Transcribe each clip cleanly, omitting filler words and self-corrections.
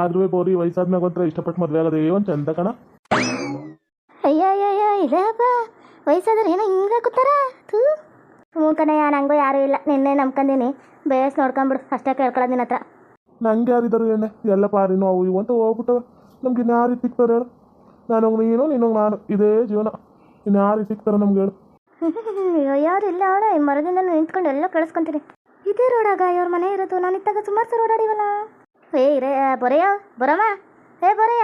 ಆದ್ರೂ ಬೋರಿ ವಯಸ್ಸಾದ್ಮ್ಯಾಗ ಒಂಥರ ಇಷ್ಟಪಟ್ಟು ಮದುವೆ ಆಗೋದೇ ಒಂದು ಚಂದ ಕಣ. ಅಯ್ಯ ಅಯ್ಯ ಅಯ್ಯ ಇದೇಪ್ಪ ವಯಸ್ಸಾದ್ರೆ ಏನೋ ಹಿಂಗೆ ಕೂತಾರ ತೂ. ಹ್ಞೂ ಕಣಯ್ಯ, ನಂಗೂ ಯಾರೂ ಇಲ್ಲ, ನಿನ್ನೆ ನಂಬ್ಕೊಂಡೀನಿ. ಬೇಸ್ ನೋಡ್ಕೊಂಬಿಡು, ಅಷ್ಟೇ ಕೇಳ್ಕೊಳ್ಳೋದು ನಿನ್ನ ಹತ್ರ. ನಂಗೆ ಯಾರಿದ್ದಾರೆ ಏನೇ ಎಲ್ಲ ಪಾರಿನೋ ಅವು ಇವು ಅಂತ ಹೋಗ್ಬಿಟ್ಟವೆ. ನಮ್ಗೆ ಇನ್ಯಾರು ಸಿಗ್ತಾರೆ ಹೇಳು? ನಾನು ನೀನು ನಾನು ಇದೇ ಜೀವನ. ಇನ್ಯಾರು ಸಿಗ್ತಾರೆ ನಮ್ಗೆ ಹೇಳು? ಯಾರು ಇಲ್ಲ ಅವಳ ಮರದಿಂದ ನಿಂತ್ಕೊಂಡು ಎಲ್ಲ ಕಳಿಸ್ಕೊಂತೀನಿ. ಇದೇ ರೋಡಾಗ ಇವ್ರ ಮನೆ ಇರೋದು. ನಾನು ಇತ್ತಾಗ ಸುಮಾರು ಸಲ ಓಡಾಡಿವಲ್ಲ. ರೇ ಬೊರೆಯ ಬರಮ್ಮ, ಬೊರೆಯ.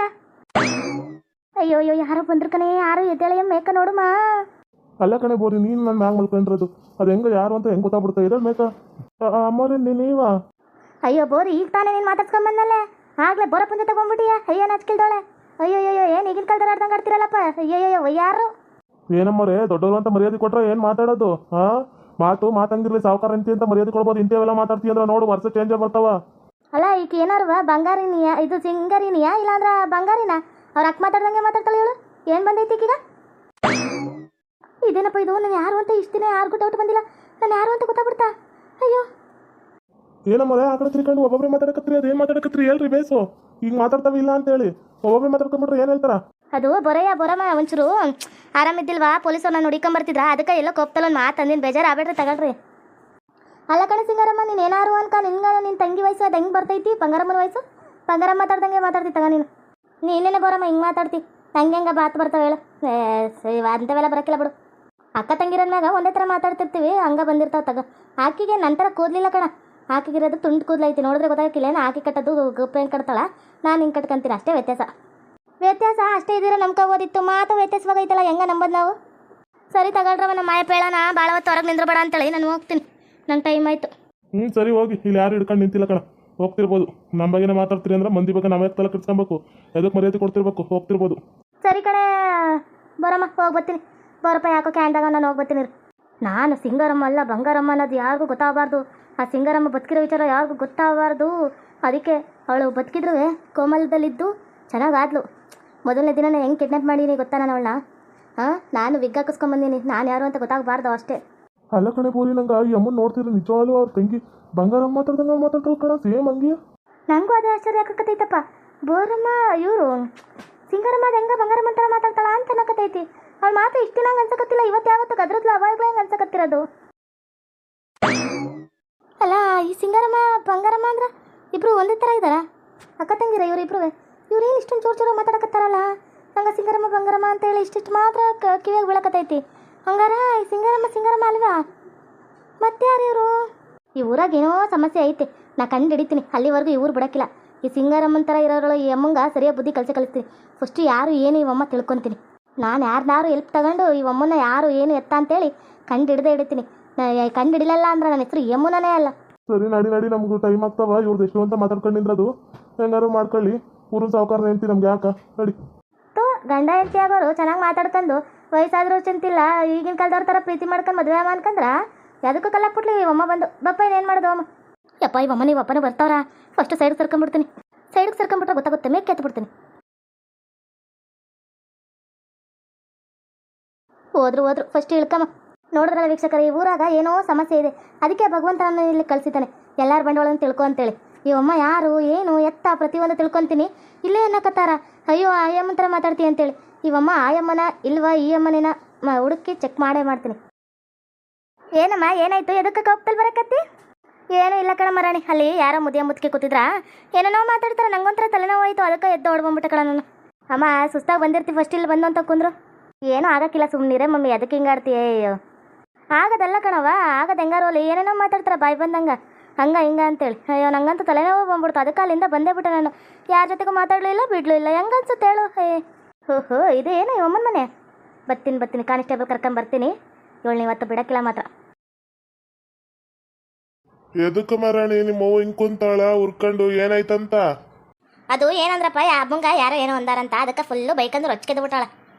ಅಯ್ಯೋ ಅಯ್ಯೋ, ಯಾರೋ ಬಂದ್ರು ಕಣೆ, ಯಾರು ಎದ್ದೇಳೆಯ ಮೇಕ ನೋಡುಮಾ. ಅಲ್ಲ ಕಣೆ ಬೋರಿ, ನೀನು ನನ್ನ ಮ್ಯಾಗ ಮಲ್ಕೊಂಡಿರೋದು ಅದು ಹೆಂಗೆ ಯಾರು ಅಂತ ಹೆಂಗೆ ಗೊತ್ತಾಗ್ಬಿಡ್ತಾ ಇದೆ ಮೇಕ? ಅಮ್ಮವ್ರೆ ನೀವಾ? ಅಯ್ಯೋ ಬೋರಿ, ಈಗ ತಾನೇ ನೀನು ಮಾತಾಡ್ಸ್ಕೊಂಬಂದಲ್ಲೇ, ಆಗ್ಲೇ ಬೋರ ಪುಂಜ ತಗೊಂಡ್ಬಿಟ್ಟಿಯಾ. ಅಯ್ಯೋ ನಾಚ್ಕಿಲ್ದೋಳೆ. ಅಯ್ಯೋ ಅಯ್ಯೋ, ಏನು ಈಗಿನ ಕಾಲದ ಆಡ್ದಂಗೆ ಆಡ್ತಿರಲ್ಲಪ್ಪ. ಅಯ್ಯೋ ಯಾರು ಏನಮ್ಮವ್ರೆ, ದೊಡ್ಡವರು ಅಂತ ಮರ್ಯಾದೆ ಕೊಟ್ರೆ ಏನು ಮಾತಾಡೋದು? ಮಾತಂಗಿರ್ಲಿ ಸಾವುಕಾರ ಅಂತ ಮರ್ಯಾದೆ ಕೊಡ್ಬೋದು. ಇಂಥವೆಲ್ಲ ಮಾತಾಡ್ತೀಯ ಅಂದ್ರೆ ನೋಡು, ವರ್ಷ ಚೇಂಜ್ ಬರ್ತಾವ. ಅಲ್ಲ ಈಗ ಏನಾರು ಬಂಗಾರಿನಿಯ ಇದು ಸಿಂಗಾರಿನಿಯ ಇಲ್ಲಾಂದ್ರ ಬಂಗಾರಿನ? ಅವ್ರ ಅಕ್ಕ ಮಾತಾಡ್ದಂಗೆ ಮಾತಾಡ್ತಾಳೆ ಹೇಳು. ಏನು ಬಂದೈತಿ ಈಗ? ಇದೇನಪ್ಪ ಇದು? ನಾನು ಯಾರು ಅಂತ ಇಷ್ಟು ದಿನ ಯಾರಿಗೂ ಡೌಟ್ ಬಂದಿಲ್ಲ. ನಾನು ಯಾರು ಅಂತ ಗೊತ್ತಾಗ್ಬಿಡ್ತಾ? ಅಯ್ಯೋ ಏನಮ್ಮವ್ರೆ, ಆ ಕಡೆ ತಿರ್ಕೊಂಡು ಒಬ್ಬೊಬ್ಬರೇ ಮಾತಾಡಕತ್ರಿ, ಅದೇನು ಮಾತಾಡಕತ್ರಿ ಹೇಳ್ರಿ ಬೇಸು. ಈಗ ಮಾತಾಡ್ತಾವ ಇಲ್ಲ ಅಂತೇಳಿ ಒಬ್ಬೊಬ್ಬರೇ ಮಾತಾಡ್ಕೊಂಡ್ಬಿಟ್ರೆ ಏನು ಹೇಳ್ತಾರ? ಅದು ಬೊರಮ್ಮ ಒಂಚೂರು ಆರಾಮಿದ್ದಿಲ್ವಾ, ಪೊಲೀಸವ್ರನ್ನ ನೋಡಿಕೊಂಬರ್ತಿದ್ರ, ಅದಕ್ಕೆ ಎಲ್ಲ ಕೋಪ್ತಲ್ಲ ಒಂದು ಮಾತು ಅಂದಿನ ಬೇಜಾರು ಆಗ್ಬೇಡ್ರಿ, ತಗೊಳ್ರಿ. ಅಲ್ಲ ಕಣೆ ಸಿಂಗಾರಮ್ಮ, ನೀನು ಏನಾರು ಅನ್ಕ ನಿನ್ನ ತಂಗಿ ವಯಸ್ಸು ಅದು ಹೆಂಗೆ ಬರ್ತೈತಿ? ಬಂಗಾರಮ್ಮನ ವಯಸ್ಸು ಬಂಗಾರಮ್ಮ ಮಾತಾಡ್ದಂಗೆ ಮಾತಾಡ್ತಿ ತಗ ನೀನು. ನೀನೇನೆ ಬರಮ್ಮ ಹಿಂಗೆ ಮಾತಾಡ್ತಿ, ಹೆಂಗೆ ಬಾತ್ ಬರ್ತಾವೆ ಹೇಳು? ಅಂಥವೆಲ್ಲ ಬರೋಕ್ಕಿಲ್ಲ ಬಿಡು. ಅಕ್ಕ ತಂಗಿರೋದ್ಮ್ಯಾಗ ಒಂದೇ ಥರ ಮಾತಾಡ್ತಿರ್ತೀವಿ, ಹಂಗೆ ಬಂದಿರ್ತಾವೆ ತಗ. ಆಕಿಗೆ ನಂತರ ಕೂದಲಿಲ್ಲ ಕಣ, ಆಕಿಗಿರೋದು ತುಂಡು ಕೂದಲೈತಿ, ನೋಡಿದ್ರೆ ಗೊತ್ತಾಗಿಲ್ಲ. ಏನು ಆಕಿ ಕಟ್ಟೋದು ಗುಪ್ಪೆ ಹೆಂಗೆ ಕಟ್ತಾಳ, ನಾನು ಹಿಂಗೆ ಕಟ್ಕೊಂತೀನಿ, ಅಷ್ಟೇ ವ್ಯತ್ಯಾಸ ಅಷ್ಟೇ. ಇದ್ದೀರ ನಂಬ್ಕೋಬೋದಿತ್ತು, ಮಾತು ವ್ಯತ್ಯಾಸವಾಗೈತಲ್ಲ, ಹೆಂಗೆ ನಂಬೋದು ನಾವು? ಸರಿ ತಗೊಳ್ರವ, ನಮ್ಮ ಮಾಯ ಪೇಳನ ಭಾಳ ಹೊತ್ತು ಹೊರಗೆ ನಿಂದ್ರಬೇಡ ಅಂತೇಳಿ ನಾನು ಹೋಗ್ತೀನಿ, ನಂಗೆ ಟೈಮ್ ಆಯಿತು. ಸರಿ ಹೋಗಿ, ಇಲ್ಲಿ ಯಾರು ಹಿಡ್ಕೊಂಡು ನಿಂತಿಲ್ಲ ಕಣ, ಹೋಗ್ತಿರ್ಬೋದು. ನಮ್ಮ ಬಗ್ಗೆ ಮಾತಾಡ್ತೀರಿ ಅಂದ್ರೆ ಮಂದಿ ಬಗ್ಗೆ ನಾವೇ ತಲೆ ಕೆಡ್ಸ್ಕೊಬೇಕು, ಎದಕ್ಕೆ ಮರ್ಯಾದೆ ಕೊಡ್ತಿರ್ಬೇಕು, ಹೋಗ್ತಿರ್ಬೋದು. ಸರಿ ಕಣೆ ಬರಮ್ಮ, ಹೋಗಿ ಬರ್ತೀನಿ. ಬರಪ್ಪ, ಯಾಕೋ ಕ್ಯಾಂದಾಗ ನಾನು ಹೋಗಿ ಬರ್ತೀನಿ. ನಾನು ಸಿಂಗಾರಮ್ಮ ಅಲ್ಲ ಬಂಗಾರಮ್ಮ ಅನ್ನೋದು ಯಾರಿಗೂ ಗೊತ್ತಾಗಬಾರ್ದು. ಆ ಸಿಂಗಾರಮ್ಮ ಬದುಕಿರೋ ವಿಚಾರ ಯಾರಿಗೂ ಗೊತ್ತಾಗಬಾರ್ದು. ಅದಕ್ಕೆ ಅವಳು ಬದುಕಿದ್ರು ಕೋಮಲದಲ್ಲಿದ್ದು ಚೆನ್ನಾಗಾದ್ಲು. ಮೊದಲನೇ ದಿನನೇ ಹೆಂಗೆ ಕಿಡ್ನಾಪ್ ಮಾಡೀನಿ ಗೊತ್ತಾ ನಾನು ಅವಳನ್ನ? ನಾನು ವಿಗ್ ಹಾಕಿಸ್ಕೊಂಬಂದೀನಿ, ನಾನು ಯಾರು ಅಂತ ಗೊತ್ತಾಗಬಾರ್ದು ಅಷ್ಟೇ. ಅಲ್ಲ ಕಣೆ ಬೋರಿ, ನಂಗೆ ಈ ಅಮ್ಮನ ನೋಡ್ತಿದ್ರೆ ನಿಜವಾಗ್ಲೂ ಅವ್ರ ತಂಗಿ ಬಂಗಾರಮ್ಮ ಮಾತಾಡ್ದಂಗೆ ಮಾತಾಡ್ತಾಳೆ ಕಣ, ಸೇಮ್ ಹಂಗೆ. ನನಗೂ ಅದೇ ಆಶ್ಚರ್ಯ ಆಕತ್ತೈತಪ್ಪ. ಬೋರಮ್ಮ ಇವರು ಸಿಂಗಾರಮ್ಮ ಅದು ಹೆಂಗೆ ಬಂಗಾರಮ್ಮ ಥರ ಮಾತಾಡ್ತಾಳ ಅಂತ ಅನ್ನಕತ್ತೈತಿ. ಅವಳು ಮಾತು ಇಷ್ಟು ದಿನ ಹಂಗೆ ಅನ್ಸಕತ್ತಿಲ್ಲ, ಇವತ್ತು ಯಾವತ್ತು ಗದ್ರದ್ಲು ಅವಾಗಲೇ ಹಂಗೆ ಅನ್ಸಕತ್ತಿರೋದು. ಅಲ್ಲ ಈ ಸಿಂಗಾರಮ್ಮ ಬಂಗಾರಮ್ಮ ಅಂದ್ರೆ ಇಬ್ರು ಒಂದೇ ಥರ ಇದ್ದಾರ, ಅಕ್ಕ ತಂಗಿರ ಇವ್ರು ಇವ್ರೇನು ಇಷ್ಟೊಂದು ಜೋರು ಮಾತಾಡಕತ್ತಾರಲ್ಲ? ಹಂಗೆ ಸಿಂಗಾರಮ್ಮ ಬಂಗಾರಮ್ಮ ಅಂತೇಳಿ ಇಷ್ಟಿಷ್ಟು ಮಾತ್ರ ಕಿವಿಯಾಗಿ ಬೀಳಕತ್ತೈತಿ. ಹಂಗಾರ ಈ ಸಿಂಗಾರಮ್ಮ ಅಲ್ವಾ? ಮತ್ತೆ ಯಾರು ಇವರು? ಈ ಊರಾಗ ಏನೋ ಸಮಸ್ಯೆ ಐತೆ, ನಾ ಕಂಡು ಹಿಡಿತೀನಿ. ಅಲ್ಲಿವರೆಗೂ ಈ ಊರು ಬಿಡೋಕ್ಕಿಲ್ಲ. ಈ ಸಿಂಗಾರಮ್ಮನ ಥರ ಇರೋಳು ಈ ಅಮ್ಮಂಗೆ ಸರಿಯಾಗಿ ಬುದ್ಧಿ ಕಲಿಸ್ತೀನಿ. ಫಸ್ಟು ಯಾರು ಏನು ಇವಮ್ಮ ತಿಳ್ಕೊತೀನಿ. ನಾನು ಯಾರನ್ನಾರು ಹೆಲ್ಪ್ ತಗೊಂಡು ಈ ಅಮ್ಮನ ಯಾರು ಏನು ಎತ್ತ ಅಂತೇಳಿ ಕಂಡು ಹಿಡಿತೀನಿ. ಕಂಡು ಹಿಡಿಲಲ್ಲ ಅಂದ್ರೆ ನನ್ನ ಹೆಸರು ಯಮುನನೇ ಅಲ್ಲ. ಸರಿ ನಡಿ, ನಮಗೂ ಟೈಮ್ ಆಗ್ತಾವ. ಇವ್ರದ್ದು ಎಷ್ಟು ಅಂತ ಮಾತಾಡ್ಕೊಂಡಿದ್ರದು ಹೆಂಗಾರು ಮಾಡ್ಕೊಳ್ಳಿ. ಊರು ಸಾವುಕಾರ ಹೆಂಡ್ತಿ ನಮ್ಗೆ ಯಾಕ ನಡಿ. ಗಂಡ ಹೆಂಡತಿ ಆಗೋರು ಚೆನ್ನಾಗಿ ಮಾತಾಡ್ಕೊಂಡು ವಯಸ್ಸಾದ್ರೂ ಚಿಂತಿಲ್ಲ, ಈಗಿನ ಕಾಲದವ್ರ ಥರ ಪ್ರೀತಿ ಮಾಡ್ಕೊಂಡು ಮದುವೆ ಅನ್ಕಂದ್ರೆ ಯಾವುದಕ್ಕೂ ಕಲ್ಲಾಕ್ಬಿಟ್ಲಿ ಅಮ್ಮ ಬಂದು. ಬಪ್ಪ ಏನು ಮಾಡೋದು ಅಮ್ಮ? ಯಪ್ಪ ಇವಮ್ಮ ನೀವು ಅಪ್ಪನೇ ಬರ್ತಾವ್ರ. ಫಸ್ಟ್ ಸೈಡ್ಗೆ ಸರ್ಕೊಂಡ್ಬಿಡ್ತೀನಿ. ಸೈಡ್ಗೆ ಸರ್ಕೊಂಡ್ಬಿಟ್ರೆ ಗೊತ್ತಾಗುತ್ತೆ, ಮೇಕೆ ಕೆತ್ಬಿಡ್ತೀನಿ. ಹೋದ್ರು ಫಸ್ಟ್ ಇಳ್ಕಮ್ಮ. ನೋಡಿದ್ರಲ್ಲ ವೀಕ್ಷಕರ, ಈ ಊರಾಗ ಏನೋ ಸಮಸ್ಯೆ ಇದೆ, ಅದಕ್ಕೆ ಭಗವಂತನ ಇಲ್ಲಿ ಕಳಿಸಿದ್ದಾನೆ ಎಲ್ಲರ ಬಂಡವಾಳನ್ನು ತಿಳ್ಕೊ ಅಂತೇಳಿ. ಇವಮ್ಮ ಯಾರು ಏನು ಎತ್ತ ಪ್ರತಿಯೊಂದು ತಿಳ್ಕೊತೀನಿ. ಇಲ್ಲೇ ಅನ್ನಕತ್ತಾರ, ಅಯ್ಯೋ ಆಯಮ್ಮನ ಥರ ಮಾತಾಡ್ತೀನಿ ಅಂತೇಳಿ. ಇವಮ್ಮ ಆಯಮ್ಮನ ಇಲ್ವಾ ಈ ಅಮ್ಮನೇನ ಹುಡುಕಿ ಚೆಕ್ ಮಾಡ್ತೀನಿ. ಏನಮ್ಮ ಏನಾಯ್ತು? ಎದಕ್ಕೆ ಕಪ್ಪಲ್ಲಿ ಬರಕತ್ತಿ? ಏನೂ ಇಲ್ಲ ಕಣ ಮರಾಣಿ, ಅಲ್ಲಿ ಯಾರೋ ಮುದ್ಕೆ ಕೂತಿದ್ರಾ, ಏನೇನೋ ಮಾತಾಡ್ತಾರೆ. ನಂಗೊಂಥರ ತಲೆನೋವು ಆಯಿತು, ಅದಕ್ಕೆ ಎದ್ದು ಹೊಡ್ಬಂದ್ಬಿಟ್ಟೆ ಕಣ ನಾನು. ಅಮ್ಮ ಸುಸ್ತಾಗಿ ಬಂದಿರ್ತೀವಿ, ಫಸ್ಟ್ ಇಲ್ಲಿ ಬಂದು ಅಂತ ಕುಂದ್ರು. ಏನೂ ಆಗಕ್ಕಿಲ್ಲ, ಸುಮ್ಮನಿರೇ ಮಮ್ಮಿ, ಅದಕ್ಕೆ ಹಿಂಗಾಡ್ತೀಯೇ? ಅಯ್ಯೋ ಆಗದಲ್ಲ ಕಣವ, ಆಗದ ಹೆಂಗಾರು ಅಲ್ಲಿ ಏನೇನೋ ಮಾತಾಡ್ತಾರೆ ಬಾಯಿ ಬಂದಂಗೆ, ಹಿಂಗೆ ಅಂತೇಳಿ. ಅಯ್ಯೋ ನಂಗಂತೂ ತಲೆನೋವು ಬಂದ್ಬಿಡ್ತು, ಅದಕ್ಕೆ ಅಲ್ಲಿಂದ ಬಂದೇ ಬಿಟ್ಟೆ ನಾನು. ಯಾರ ಜೊತೆಗೂ ಮಾತಾಡಲಿಲ್ಲ ಬಿಡಲಿಲ್ಲ. ಹೆಂಗೆ ಅನ್ಸುತ್ತೆ ಹೇಳು? ಓಹೋ ಇದೇನು ಅಮ್ಮನ ಮನೆ? ಬರ್ತೀನಿ, ಕಾನ್ಸ್ಟೇಬಲ್ ಕರ್ಕೊಂಬರ್ತೀನಿ. ಇವಳು ಇವತ್ತು ಬಿಡಕ್ಕಿಲ್ಲ ಮಾತ್ರ. ಎದಕ್ಕೆ ಮರಾಣಿ ನಿಮ್ಮವ್ವ ಹಿಂಗೆ ಕುಂತಾಳ ಉರ್ಕೊಂಡು? ಏನಾಯ್ತಂತ? ಅದು ಏನಂದ್ರಪ್ಪ, ಹಬ್ಬಂಗ ಯಾರೋ ಏನೋ ಅಂದಾರಂತ, ಅದಕ್ಕೆ ಫುಲ್ಲು ಬೈಕಂದ್ರೆ ರೊಚ್ಕೆದು ಬಿಟ್ಟಾಳ.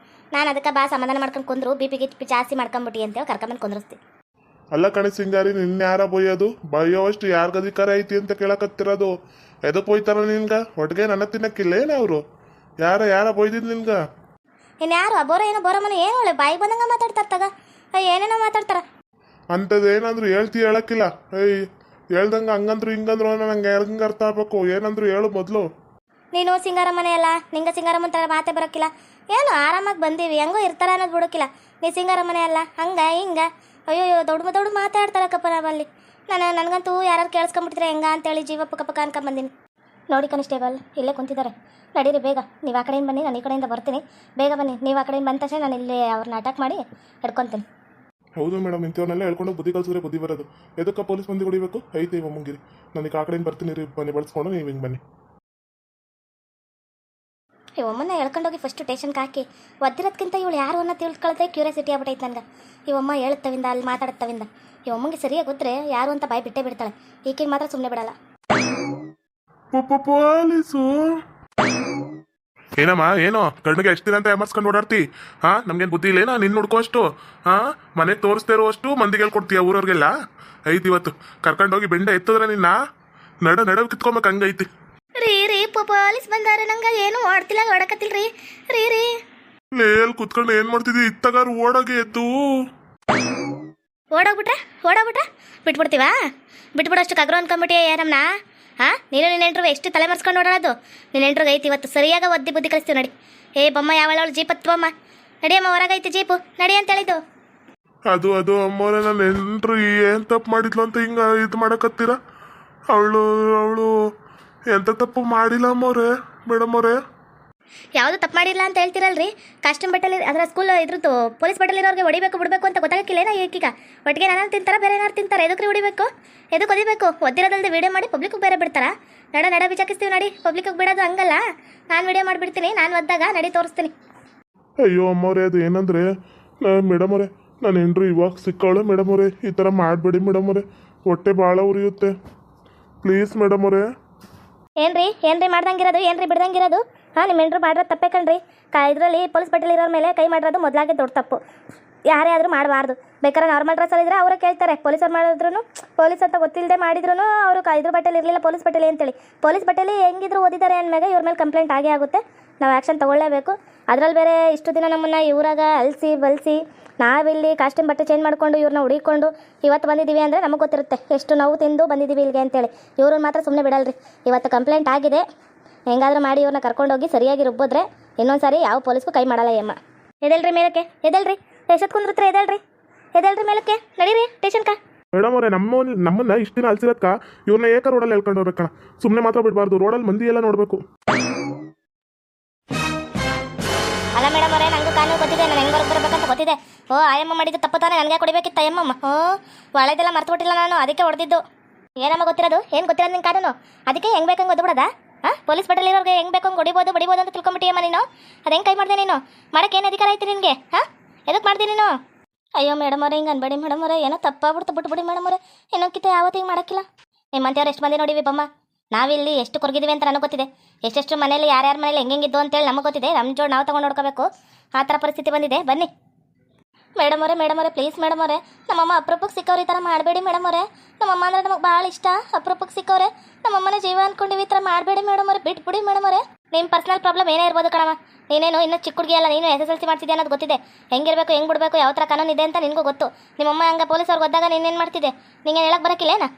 ನಾನು ಅದಕ್ಕೆ ಬಾ ಸಮಾಧಾನ ಮಾಡ್ಕೊಂಡು ಕುಂದ್ರು, ಬಿ ಜಾಸ್ತಿ ಮಾಡ್ಕೊಂಬಿಟ್ಟಿ ಅಂತೇಳಿ ಕರ್ಕೊಂಬಂದು ಕುಂದ್ರಿಸ್ತಿ. ಅಲ್ಲ ಕಣೆ ಸಿಂಗಾರಿ, ನಿನ್ನ ಯಾರ ಬೈಯೋದು? ಬೈಯೋವಷ್ಟು ಯಾರ್ಗ ಅಧಿಕಾರ ಐತಿ ಅಂತ ಕೇಳಕತ್ತಿರೋದು. ಎದಕ್ಕೆ ಬೈತಾರ ನಿನ್ಗ? ಒಟ್ಟಿಗೆ ನನ್ನ ತಿನ್ನಕ್ಕಿಲ್ಲ ಏನು ಅವರು? ಯಾರ ಬೈದಿದ್ ನಿನ್ಗ? ಇನ್ಯಾರು ಬೋರ ಏನೋ ಬೋರಮ್ಮನ ಏನು ಒಳ್ಳೆ ಬಾಯಿ ಬಂದಂಗೆ ಮಾತಾಡ್ತಾರೆ ತಗ, ಏನೇನೋ ಮಾತಾಡ್ತಾರ. ಅಂಥದ್ದು ಏನಾದ್ರು ಹೇಳಕ್ಕಿಲ್ಲ. ಹೇಳ್ದಂಗೆ ಹಂಗಂದ್ರು ಹಿಂಗಂದ್ರು ನಂಗೆ ಹೆಂಗೆ ಅರ್ಥ ಆಗ್ಬೇಕು? ಏನಂದ್ರು ಹೇಳು ಮೊದಲು. ನೀನು ಸಿಂಗಾರ ಮನೆ ಅಲ್ಲ, ನಿಂಗೆ ಸಿಂಗಾರಮ್ಮನ ಥರ ಮಾತೇ ಬರೋಕ್ಕಿಲ್ಲ. ಏನು ಆರಾಮಾಗಿ ಬಂದೀವಿ, ಹೆಂಗೋ ಇರ್ತಾರ ಅನ್ನೋದು ಬಿಡೋಕ್ಕಿಲ್ಲ. ನೀ ಸಿಂಗಾರ ಮನೆ ಅಲ್ಲ, ಹಂಗೆ ಹಿಂಗೆ ಅಯ್ಯೋ ದೊಡ್ಡ ಮಾತಾಡ್ತಾರಕ್ಕಪ್ಪ ನಾವಲ್ಲಿ. ನನಗಂತೂ ಯಾರು ಕೇಳಿಸ್ಕೊಂಬಿಟ್ಟಿದ್ರೆ ಹೆಂಗ ಅಂತೇಳಿ ಜೀವ ಪಕ್ಕ ಪಕ್ಕ ಅನ್ಕೊಂಬಂದೀನಿ. ನೋಡಿ ಕಾನಿಸ್ಟೇಬಲ್, ಇಲ್ಲೇ ಕುಂತಿದ್ದಾರೆ, ನಡೀರಿ ಬೇಗ. ನೀವು ಆ ಕಡೆಯಿಂದ ಬನ್ನಿ, ನಾನು ಈ ಕಡೆಯಿಂದ ಬರ್ತೀನಿ. ಬೇಗ ಬನ್ನಿ. ನೀವು ಆ ಕಡೆಯಿಂದ ಬಂದ ತಕ್ಷಣ ನಾನು ಇಲ್ಲಿ ಅವ್ರನ್ನ ಅಟ್ಯಾಕ್ ಮಾಡಿ ಹಿಡ್ಕೊತೀನಿ. ಹೌದು ಮೇಡಮ್, ಇಂಥವನ್ನೆಲ್ಲ ಹೇಳ್ಕೊಂಡು ಬುದ್ಧಿ ಕಲ್ಸಿದ್ರೆ ಬುದ್ಧಿ ಬರೋದು. ಎದಕ್ಕೆ ಪೊಲೀಸ್ ಮಂದಿ ಹೊಡಿಬೇಕು? ಐತೆ ಇವ ಮುಂಗಿರಿ. ನನಗೆ ಆ ಕಡೆಯಿಂದ ಬರ್ತೀನಿ ರೀ, ಬನ್ನಿ ಬಳಸ್ಕೊಂಡು ನೀವು ಹಿಂಗೆ ಬನ್ನಿ. ಇವಮ್ಮನ್ನ ಹೇಳ್ಕೊಂಡೋಗಿ ಫಸ್ಟ್ ಟೇಷನ್ಗೆ ಹಾಕಿ ಒದ್ದಿರೋದ್ಕಿಂತ ಇವಳು ಯಾರು ಅನ್ನೋ ತಿಳ್ಕೊಳ್ತೇ ಕ್ಯೂರಿಯಾಸಿಟಿ ಆಗ್ಬಿಟ್ಟೈತೆ ನನಗೆ. ಇವಮ್ಮ ಹೇಳುತ್ತವಿಂದ ಅಲ್ಲಿ ಮಾತಾಡುತ್ತವಿಂದ ಇವಮ್ಮಂಗೆ ಸರಿಯಾಗಿ ಗೊತ್ತರೆ ಯಾರು ಅಂತ ಬಾಯಿ ಬಿಟ್ಟೇ ಬಿಡ್ತಾಳೆ. ಈಕೆಗೆ ಮಾತ್ರ ಸುಮ್ಮನೆ ಬಿಡಲ್ಲ. ಪೊಲೀಸು ಏನಮ್ಮ, ಏನೋ ಕಣ್ಣಿಗೆ ಎಷ್ಟು ದಿನ ಅಂತ ಎಮರ್ಸ್ಕೊಂಡು ಓಡಾಡ್ತಿ? ನಮ್ಗೇನು ಬುದ್ಧಿ ಇಲ್ಲೇನಾ? ನಿನ್ನ ಹುಡ್ಕೋ ಅಷ್ಟು ಮನೆಗೆ ತೋರಿಸ್ತಾ ಇರೋ ಅಷ್ಟು ಮಂದಿಗೆ ಹೇಳ್ಕೊಡ್ತೀಯ ಊರವ್ರಿಗೆಲ್ಲ? ಐತಿ ಇವತ್ತು ಕರ್ಕೊಂಡೋಗಿ ಬೆಂಡ ಎತ್ತದ್ರೆ ನಿನ್ನ ನಡ ಕಿತ್ಕೊಬೇಕು, ಹಂಗೈತಿ. ರೀ ಪೊಲೀಸ್ ಬಂದಾರೆ, ನಂಗೆ ಏನು ಓಡ್ತಿಲ್ಲ, ಓಡಕತ್ತಿಲ್ರಿ. ರೀ ಲೇಲ್ ಕುತ್ಕೊಂಡು ಏನ್ ಮಾಡ್ತಿದ್ದಿ? ಇತ್ತಗಾರು ಓಡೋಗಿ ಎದ್ದು ಓಡೋಗ್ಬಿಟ್ರೆ ಬಿಟ್ಬಿಡ್ತೀವಾ? ಬಿಟ್ಬಿಡೋಷ್ಟು ಕಗ್ರು ಅನ್ಕೊಂಬಿಟ್ಟಿಯ ನಮ್ಮನ್ನ? ನೀನು ನಿನ್ನ ಎಂಟ್ರಿಗೆ ಎಷ್ಟು ತಲೆ ಮರ್ಸ್ಕೊಂಡು ಓಡಾಡೋದು? ನಿನ್ನ ಎಂಟ್ರಿಗೆ ಐತಿ ಇವತ್ತು ಸರಿಯಾಗ ಒದ್ದಿ ಬುದ್ಧಿ ಕಳಿಸ್ತೀವಿ. ನಡಿ. ಬೊಮ್ಮ ಯಾವಳು ಜೀಪ್ ಹತ್ತುವಮ್ಮ, ನಡಿಯಮ್ಮ, ಹೊರಗೈತಿ ಜೀಪು, ನಡಿ ಅಂತ ಹೇಳಿದ್ದು. ಅದು ಅಮ್ಮೋರೆ, ನನ್ನ ಹೆಂಡ್ರು ಏನ್ ತಪ್ಪು ಮಾಡಿದ್ಲು ಅಂತ ಹಿಂಗ ಇದು ಮಾಡಕತ್ತೀರ? ಅವಳು ಎಂತ ತಪ್ಪು ಮಾಡಿಲ್ಲ ಅಮ್ಮೋರೆ, ಮೇಡಮ್ ಅವರೇ. ಯಾವುದು ತಪ್ಪು ಮಾಡಿಲ್ಲ ಅಂತ ಹೇಳ್ತಿರಲ್ರಿ? ಕಾಸ್ಟ್ಯೂಮ್ ಬಟ್ಟೆಲಿ ಅದರ ಸ್ಕೂಲ್ ಇದ್ರದ್ದು ಪೊಲೀಸ್ ಬಟ್ಟೆಲಿರೋರಿಗೆ ಹೊಡಿಬೇಕು ಬಿಡಬೇಕು ಅಂತ ಗೊತ್ತಾಗಕ್ಕಿಲ್ಲೇನಾ? ಈಗ ಒಟ್ಟಿಗೆ ನಾನು ತಿಂತಾರ, ಬೇರೆ ಏನಾರು ತಿಂತಾರೆ? ಎದಕ್ಕೆ ಹೊಡಿಬೇಕು, ಎದಕ್ಕೆ ಒದಿಬೇಕು? ಒದ್ದಿರೋದಲ್ದೆ ವಿಡಿಯೋ ಮಾಡಿ ಪಬ್ಲಿಕ್ಗೆ ಬೇರೆ ಬಿಡ್ತಾರಾ? ನಡ ಬಿಚಾಕಿಸ್ತೀವಿ, ನಡಿ. ಪಬ್ಲಿಕ್ಗೆ ಬಿಡೋದು ಹಂಗಲ್ಲ, ನಾನು ವಿಡಿಯೋ ಮಾಡಿಬಿಡ್ತೀನಿ, ನಾನು ಒದ್ದಾಗ ನಡಿ ತೋರಿಸ್ತೀನಿ. ಅಯ್ಯೋ ಅಮ್ಮವ್ರೆ, ಅದು ಏನಂದ್ರೆ ಮೇಡಮ್ ಅವರೇ, ನನ್ನ ಹೆಂಡ್ರು ಇವಾಗ ಸಿಕ್ಕವಳೆ ಮೇಡಮ್ ಅವರೇ. ಈ ಥರ ಮಾಡಬೇಡಿ ಮೇಡಮ್ ಅವರೇ, ಹೊಟ್ಟೆ ಭಾಳ ಉರಿಯುತ್ತೆ, ಪ್ಲೀಸ್ ಮೇಡಮ್ ಅವರೇ. ಏನ್ರಿ ಮಾಡ್ದಂಗಿರೋದು, ಏನ್ರಿ ಬಿಡ್ದಂಗಿರೋದು? ನಿಮ್ಮ ಹೆಂಡ್ರು ಮಾಡಿರೋದು ತಪ್ಪೇ ಕಣ್ರಿ. ಇದರಲ್ಲಿ ಪೊಲೀಸ್ ಬಟ್ಟೆಲಿರೋರ ಮೇಲೆ ಕೈ ಮಾಡಿರೋದು ಮೊದಲಾಗೆ ದೊಡ್ಡ ತಪ್ಪು. ಯಾರೇ ಆದರೂ ಮಾಡಬಾರ್ದು. ಬೇಕಾದ್ರೆ ನಾರ್ಮಲ್ ಡ್ರೆಸ್ಸಲ್ಲಿದ್ದರೆ ಅವರೇ ಕೇಳ್ತಾರೆ. ಪೊಲೀಸರು ಮಾಡಿದ್ರು, ಪೊಲೀಸ್ ಅಂತ ಗೊತ್ತಿಲ್ಲದೆ ಮಾಡಿದ್ರು ಅವರು ಇದ್ರ ಬಟ್ಟೆಲಿ ಇರಲಿಲ್ಲ, ಪೊಲೀಸ್ ಬಟ್ಟೆಲಿ ಅಂತೇಳಿ. ಪೊಲೀಸ್ ಬಟ್ಟೆಲಿ ಹೆಂಗಿದ್ರು ಓದಿದ್ದಾರೆ ಅಂದಮೇಲೆ ಇವ್ರ ಮೇಲೆ ಕಂಪ್ಲೇಂಟ್ ಆಗೇ ಆಗುತ್ತೆ. ನಾವು ಆ್ಯಕ್ಷನ್ ತೊಗೊಳ್ಳೇಬೇಕು. ಅದರಲ್ಲಿ ಬೇರೆ ಇಷ್ಟು ದಿನ ನಮ್ಮನ್ನು ಇವರಾಗ ಅಲಸಿ ಬಲಿಸಿ ನಾವಿಲ್ಲಿ ಕಾಸ್ಟ್ಯೂಮ್ ಬಟ್ಟೆ ಚೇಂಜ್ ಮಾಡಿಕೊಂಡು ಇವ್ರನ್ನ ಹುಡಿಕೊಂಡು ಇವತ್ತು ಬಂದಿದ್ದೀವಿ ಅಂದರೆ ನಮಗೆ ಗೊತ್ತಿರುತ್ತೆ ಎಷ್ಟು ನೋವು ತಿಂದು ಬಂದಿದ್ದೀವಿ ಇಲ್ಲಿಗೆ ಅಂತೇಳಿ. ಇವ್ರನ್ನ ಮಾತ್ರ ಸುಮ್ಮನೆ ಬಿಡಲ್ರಿ. ಇವತ್ತು ಕಂಪ್ಲೇಂಟ್ ಆಗಿದೆ, ಹೆಂಗಾದ್ರೂ ಮಾಡಿ ಇವ್ರನ್ನ ಕರ್ಕೊಂಡೋಗಿ ಸರಿಯಾಗಿ ರುಬ್ಬಿದ್ರೆ ಇನ್ನೊಂದು ಸಾರಿ ಯಾವ ಪೊಲೀಸ್ಗೂ ಕೈ ಮಾಡಲ್ಲ ಯಮ್ಮ. ಎದಲ್ರಿ ಮೇಲಕ್ಕೆ, ಎದಲ್ರಿ, ಎಷ್ಟೊತ್ತು ಕುಂದ್ರತ್ರ, ಎದಲ್ರಿ ಮೇಲಕ್ಕೆ, ನಡೀರಿ ಟೇಷನ್ಕ. ಮೇಡಮ್ ಅವರೇ, ನಮ್ಮನ್ನ ಇಷ್ಟು ದಿನ ಅಲ್ಸಿರತ್ಕ ಇವ್ರನ್ನ ಏಕ ರೋಡಲ್ಲಿ ಹೇಳ್ಕೊಂಡು ಹೋಗ್ಬೇಕಣ್ಣ, ಸುಮ್ಮನೆ ಮಾತ್ರ ಬಿಡಬಾರ್ದು. ರೋಡಲ್ಲಿ ಮಂದಿ ಎಲ್ಲ ನೋಡಬೇಕು. ಅಲ್ಲ ಮೇಡಮ್ ಅವರೇ, ನನಗೂ ಕಾನೂನು ಗೊತ್ತಿದೆ, ನಾನು ಹೆಂಗೆ ಬರ್ಬೇಕಂತ ಗೊತ್ತಿದೆ. ಆಯಮ್ಮ ಮಾಡಿದ್ದು ತಪ್ಪು ತಾನೇ, ನನಗೆ ಕೊಡಿಬೇಕಿತ್ತು ಅಯ್ಯಮ್ಮ. ಒಳ್ಳೆದೆಲ್ಲ ಮರ್ತುಬಿಟ್ಟಿಲ್ಲ ನಾನು, ಅದಕ್ಕೆ ಹೊಡೆದಿದ್ದು. ಏನಮ್ಮ ಗೊತ್ತಿರೋದು, ಏನು ಗೊತ್ತಿರೋದು ನಿನ್ನ ಕಾನೂನು? ಅದಕ್ಕೆ ಹೆಂಗೆ ಬೇಕಂಗೆ ಓದ್ಬಿಡೋದಾ? ಪೊಲೀಸ್ ಬಟ್ಟೆಲಿರೋರಿಗೆ ಹೆಂಗೆ ಬೇಕಂಗೆ ಹೊಡಿಬೋದು ಅಂತ ತಿಳ್ಕೊಂಬಿಟ್ಟಿಯಮ್ಮ ನೀನು. ಅದು ಹೆಂಗೆ ಕೈ ಮಾಡಿದೆ ನೀನು? ಮಾಡೋಕ್ಕೆ ಏನು ಅಧಿಕಾರ ಐತಿ ನಿನಗೆ? ಎದಕ್ಕೆ ಮಾಡ್ದೆ ನೀನು? ಅಯ್ಯೋ ಮೇಡಮ್ ಅವರೇ, ಹಿಂಗೆ ಅನ್ಬೇಡಿ ಮೇಡಮ್ ಅವರೇ, ಏನೋ ತಪ್ಪಾಗ್ಬಿಡ್ತು, ಬಿಟ್ಬಿಡಿ ಮೇಡಮ್ ಅವರೇ. ಇನ್ನೊಂದ್ಕಿತ ಯಾವತ್ತೂ ಹಿಂಗೆ ಮಾಡೋಕ್ಕಿಲ್ಲ. ನಿಮ್ಮಂತವ್ರು ಎಷ್ಟು ಮಂದಿ ನೋಡಿವಿ ಬಮ್ಮ, ನಾವಿಲ್ಲಿ ಎಷ್ಟು ಕೊರಗಿದ್ದೀವಿ ಅಂತ ನನಗೆ ಗೊತ್ತಿದೆ. ಎಷ್ಟೆಷ್ಟು ಮನೇಲಿ ಯಾರ್ಯಾರ ಮನೇಲಿ ಹೆಂಗಿದ್ದು ಅಂತೇಳಿ ನಮಗೆ ಗೊತ್ತಿದೆ. ನಮ್ಮ ಜೋಡಿ ನಾವು ತೊಗೊಂಡು ನೋಡ್ಕೋಬೇಕು. ಆ ಥರ ಪರಿಸ್ಥಿತಿ ಬಂದಿದೆ. ಬನ್ನಿ ಮೇಡಮ್ ಅವರೇ, ಪ್ಲೀಸ್ ಮೇಡಮ್ ಅವರೇ, ನಮ್ಮಮ್ಮ ಅಪರೂಪಕ್ಕೆ ಸಿಕ್ಕವ್ರು, ಈ ಥರ ಮಾಡಬೇಡಿ ಮೇಡಮ್ ಅವರೇ. ನಮ್ಮಮ್ಮ ಅಂದರೆ ನಮಗೆ ಭಾಳ ಇಷ್ಟ, ಅಪರೂಪಕ್ಕೆ ಸಿಕ್ಕವ್ರೆ, ನಮ್ಮಮ್ಮನ ಜೀವ ಅಂದ್ಕೊಂಡಿವಿ, ಈ ಥರ ಮಾಡಬೇಡಿ ಮೇಡಮ್ ಅವರೇ, ಬಿಟ್ಬಿಡಿ ಮೇಡಮ್ ಅವರೇ. ನಿಮ್ಮ ಪರ್ಸನಲ್ ಪ್ರಾಬ್ಲಮ್ ಏನೇ ಇರ್ಬೋದು ಕಣಮ್ಮ, ನೀನೇನು ಇನ್ನೂ ಚಿಕ್ಕ ಹುಡುಗಿ ಅಲ್ಲ, ನೀನು SSLC ಮಾಡ್ತಿದ್ದೆ ಅನ್ನೋದು ಗೊತ್ತಿದೆ. ಹೆಂಗಿರಬೇಕು, ಹೆಂಗೆ ಬಿಡಬೇಕು, ಯಾವ ಥರ ಕಾನೂನು ಇದೆ ಅಂತ ನಿನಗೂ ಗೊತ್ತು. ನಿಮ್ಮಮ್ಮ ಹಂಗೆ ಪೊಲೀಸವ್ರಿಗೆ ಗೊತ್ತಾಗ ನೀನೇನು ಮಾಡ್ತಿದ್ದೆ? ನಿಂಗೆ ಹೇಳಕ್ಕೆ ಬರೋಕ್ಕಿಲ್ಲೇನಾ?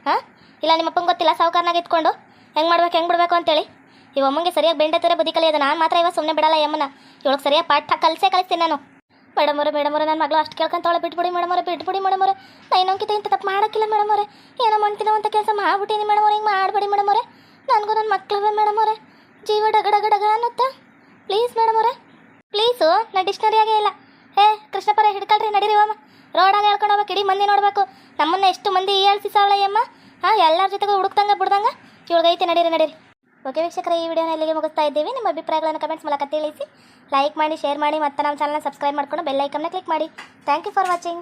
ಇಲ್ಲ ನಿಮ್ಮಪ್ಪಂಗೆ ಗೊತ್ತಿಲ್ಲ ಸಾವುಕಾರನಾಗ ಇಟ್ಕೊಂಡು ಹೆಂಗೆ ಬಿಡಬೇಕು ಅಂತೇಳಿ. ಇವಮ್ಮಂಗೆ ಸರಿಯಾಗಿ ಬೆಂಡತ್ತರೆ ಬುದ್ಧಿ ಕಲಿಯೋದು. ನಾನು ಮಾತ್ರ ಇವಾಗ ಸುಮ್ಮನೆ ಬಿಡಲ್ಲ ಯಮ್ಮನ, ಇವಳಿಗೆ ಸರಿಯಾಗಿ ಪಾಠ ಕಲಿಸ್ತೀನಿ ನಾನು. ಮೇಡಮ್ ಅವರೇ, ನನ್ನ ಮಗಳು ಅಷ್ಟು ಕೇಳ್ಕೊಂತವಳೆ, ಬಿಟ್ಬಿಡಿ ಮೇಡಮ್ ಅವರೇ, ನಾ ಇನ್ನೊಂದ್ಕಿತ ಇಂಥ ತಪ್ಪು ಮಾಡೋಕ್ಕಿಲ್ಲ ಮೇಡಮ್ ಅವರೇ. ಏನೋ ಮಾಡ್ತೀನೋ ಅಂತ ಕೆಲಸ ಮಾಡ್ಬಿಟ್ಟಿನಿ ಮೇಡಮ್ ಅವ್ರೆ, ಹಿಂಗೆ ಮಾಡಬೇಡಿ ಮೇಡಮ್ ಅವರೇ. ನನಗೂ ನನ್ನ ಮಕ್ಕಳವೇ ಮೇಡಮ್ ಅವರೇ, ಜೀವ ಡಗಡಗಡಗ ಅನ್ನುತ್ತಾ. ಪ್ಲೀಸ್ ಮೇಡಮ್ ಅವರೇ, ಪ್ಲೀಸು, ನಾ ಡಿಕ್ಷನರಿಯಾಗೇ ಇಲ್ಲ. ಕೃಷ್ಣಪ್ಪರೇ ಹಿಡ್ಕೊಳ್ರಿ, ನಡೀರಿ ಅಮ್ಮ. ರೋಡಾಗ ಹೇಳ್ಕೊಂಡು ಹೋಗ್ಬೇಕು, ಇಡೀ ಮಂದಿ ನೋಡಬೇಕು ನಮ್ಮನ್ನ ಎಷ್ಟು ಮಂದಿ ಹೇಳ್ಸಿ ಸಾವಳಯ್ಯಮ್ಮ. ಎಲ್ಲರ ಜೊತೆಗೂ ಹುಡುಕ್ದಂಗೆ ಬಿಡ್ದಂಗೆ ಇವಳಿಗೈತೆ, ನಡೀರಿ. ಓಕೆ ವೀಕ್ಷಕರೇ, ಈ ವಿಡಿಯೋನ ಇಲ್ಲಿಗೆ ಮುಗಿಸ್ತಾ ಇದ್ದೀವಿ. ನಿಮ್ಮ ಅಭಿಪ್ರಾಯಗಳನ್ನು ಕಮೆಂಟ್ಸ್ ಮೂಲಕ ತಿಳಿಸಿ, ಲೈಕ್ ಮಾಡಿ, ಶೇರ್ ಮಾಡಿ, ಮತ್ತು ನಮ್ಮ ಚಾನಲ್ನ ಸಬ್ಸ್ಕ್ರೈಬ್ ಮಾಡ್ಕೊಂಡು ಬೆಲ್ ಐಕನ್ನ ಕ್ಲಿಕ್ ಮಾಡಿ. Thank you for watching.